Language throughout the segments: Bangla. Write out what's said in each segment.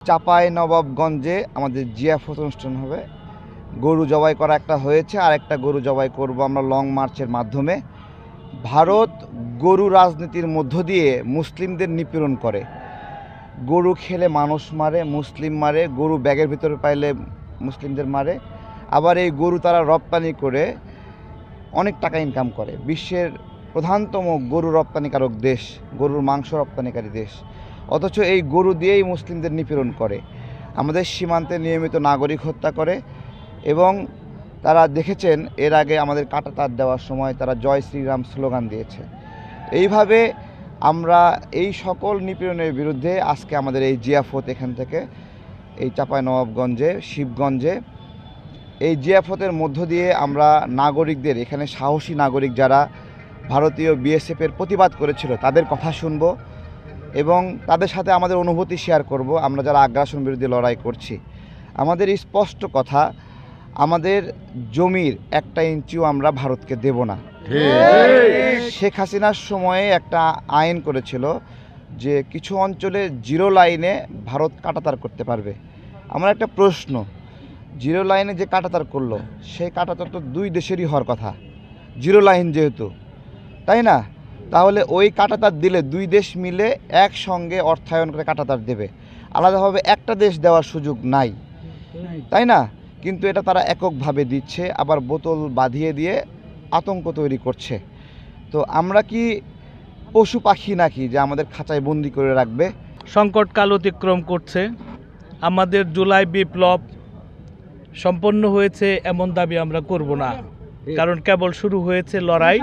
চাঁপাইনবাবগঞ্জে আমাদের জিয়াফত অনুষ্ঠান হবে। গরু জবাই করা একটা হয়েছে, আর একটা গরু জবাই করব আমরা লং মার্চের মাধ্যমে। ভারত গরু রাজনীতির মধ্য দিয়ে মুসলিমদের নিপীড়ন করে। গরু খেলে মানুষ মারে, মুসলিম মারে, গরু ব্যাগের ভিতরে পাইলে মুসলিমদের মারে। আবার এই গরু তারা রপ্তানি করে অনেক টাকা ইনকাম করে। বিশ্বের প্রধানতম গরু রপ্তানিকারক দেশ, গরুর মাংস রপ্তানিকারী দেশ। অথচ এই গরু দিয়েই মুসলিমদের নিপীড়ন করে। আমাদের সীমান্তে নিয়মিত নাগরিক হত্যা করে এবং তারা দেখেছেন এর আগে আমাদের কাঁটাতার দেওয়ার সময় তারা জয় শ্রীরাম স্লোগান দিয়েছে। এইভাবে আমরা এই সকল নিপীড়নের বিরুদ্ধে আজকে আমাদের এই জিয়াফত এখান থেকে এই চাঁপাইনবাবগঞ্জে শিবগঞ্জে এই জিয়াফতের মধ্য দিয়ে আমরা নাগরিকদের, এখানে সাহসী নাগরিক যারা ভারতীয় বিএসএফের প্রতিবাদ করেছিল তাদের কথা শুনব এবং তাদের সাথে আমাদের অনুভূতি শেয়ার করব। আমরা যারা আগ্রাসন বিরুদ্ধে লড়াই করছি, আমাদের স্পষ্ট কথা, আমাদের জমির একটা ইঞ্চিও আমরা ভারতকে দেব না। শেখ হাসিনার সময়ে একটা আইন করেছিল যে কিছু অঞ্চলে জিরো লাইনে ভারত কাঁটাতার করতে পারবে। আমার একটা প্রশ্ন, জিরো লাইনে যে কাঁটাতার করলো সেই কাঁটাতার তো দুই দেশেরই হওয়ার কথা, জিরো লাইন যেহেতু, তাই না? তাহলে ওই কাঁটাতার দিলে দুই দেশ মিলে একসঙ্গে অর্থায়ন করে কাঁটাতার দেবে, আলাদাভাবে একটা দেশ দেওয়ার সুযোগ নাই, তাই না? কিন্তু এটা তারা এককভাবে দিচ্ছে, আবার বোতল বাঁধিয়ে দিয়ে আতঙ্ক তৈরি করছে। তো আমরা কি পশু পাখি নাকি যে আমাদের খাঁচায় বন্দি করে রাখবে? সংকটকাল অতিক্রম করছে, আমাদের জুলাই বিপ্লব সম্পন্ন হয়েছে এমন দাবি আমরা করব না, কারণ কেবল শুরু হয়েছে লড়াই।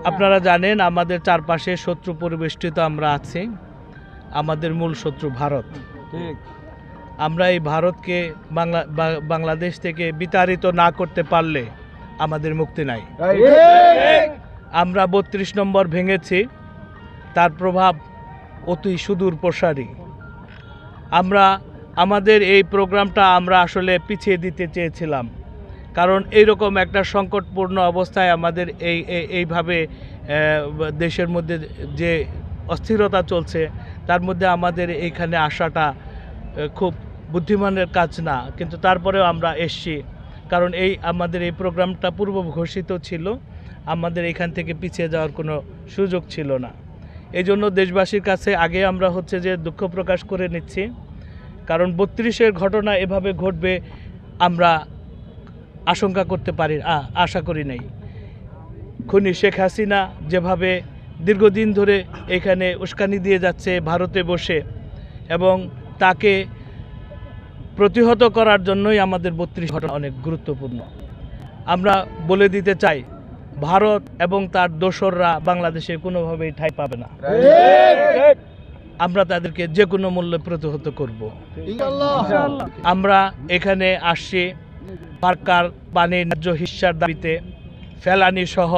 আপনারা জানেন আমাদের চারপাশে শত্রু পরিবেষ্টিত আমরা আছি। আমাদের মূল শত্রু ভারত। আমরা এই ভারতকে বাংলাদেশ থেকে বিতাড়িত না করতে পারলে আমাদের মুক্তি নাই। আমরা ৩২ নম্বর ভেঙেছি, তার প্রভাব অতি সুদূর প্রসারী। আমাদের এই প্রোগ্রামটা আমরা আসলে পিছিয়ে দিতে চেয়েছিলাম, কারণ এইরকম একটা সংকটপূর্ণ অবস্থায় আমাদের এইভাবে দেশের মধ্যে যে অস্থিরতা চলছে তার মধ্যে আমাদের এইখানে আসাটা খুব বুদ্ধিমানের কাজ না, কিন্তু তারপরেও আমরা এসছি, কারণ আমাদের এই প্রোগ্রামটা পূর্ব ঘোষিত ছিল, আমাদের এখান থেকে পিছিয়ে যাওয়ার কোনো সুযোগ ছিল না। এই জন্য দেশবাসীর কাছে আগে আমরা যে দুঃখ প্রকাশ করে নিচ্ছি, কারণ ৩২-এর ঘটনা এভাবে ঘটবে আমরা আশঙ্কা করতে পারি, আশা করি নাই। খুনি শেখ হাসিনা যেভাবে দীর্ঘদিন ধরে এখানে উস্কানি দিয়ে যাচ্ছে ভারতে বসে, এবং তাকে প্রতিহত করার জন্যই আমাদের ৩২ ঘটনা অনেক গুরুত্বপূর্ণ। আমরা বলে দিতে চাই, ভারত এবং তার দোসররা বাংলাদেশে কোনোভাবেই ঠাঁই পাবে না। আমরা তাদেরকে যে কোনো মূল্যে প্রতিহত করব। আমরা এখানে আসছি সরকার পানির ন্যায্য হিস্যার দাবিতে, ফেলানি সহ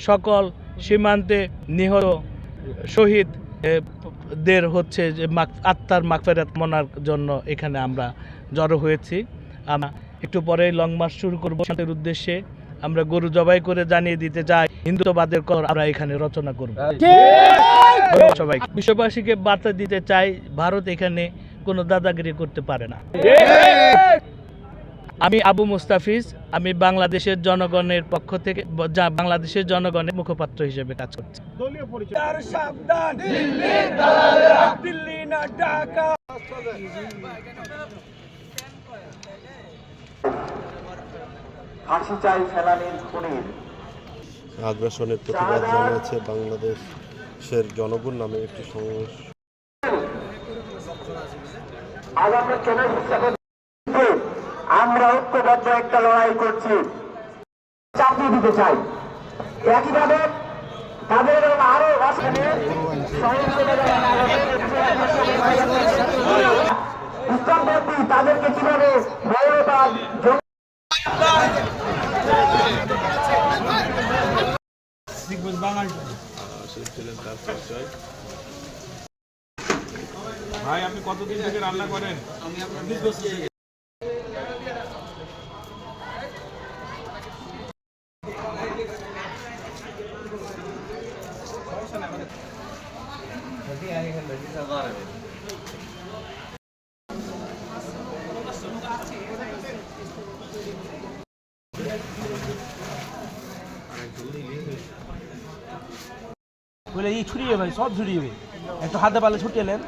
সকল সীমান্তে নিহত শহীদদের যে আত্মার মাগফিরাত কামনার জন্য এখানে আমরা জড়ো হয়েছি। আমরা একটু পরে লং মার্চ শুরু করব তাদের উদ্দেশ্যে। আমরা গরু জবাই করে জানিয়ে দিতে চাই হিন্দুত্ববাদের কর আমরা এখানে রচনা করব। সবাই বিশ্ববাসীকে বার্তা দিতে চাই, ভারত এখানে কোনো দাদাগিরি করতে পারে না। আমি আবু মুস্তাফিজ, আমি বাংলাদেশের জনগণের পক্ষ থেকে বাংলাদেশের জনগণের মুখপাত্র হিসেবে কাজ করছি। আগ্রাসনের প্রতিবাদ জানিয়েছে বাংলাদেশের জনগণ নামে একটি সমাবেশ। আমরা ঐক্যবদ্ধ একটা লড়াই করছি, চাপিয়ে দিতে চাই। একইভাবে তাদের আরো ইসলামপন্থী তাদেরকে কিভাবে ভাই আপনি কতদিন থেকে রান্না করেন? আমি বলে এই ছুটিয়ে ভাই সব ছুটিয়ে একটু হাতে পালে ছুটিয়ে নেন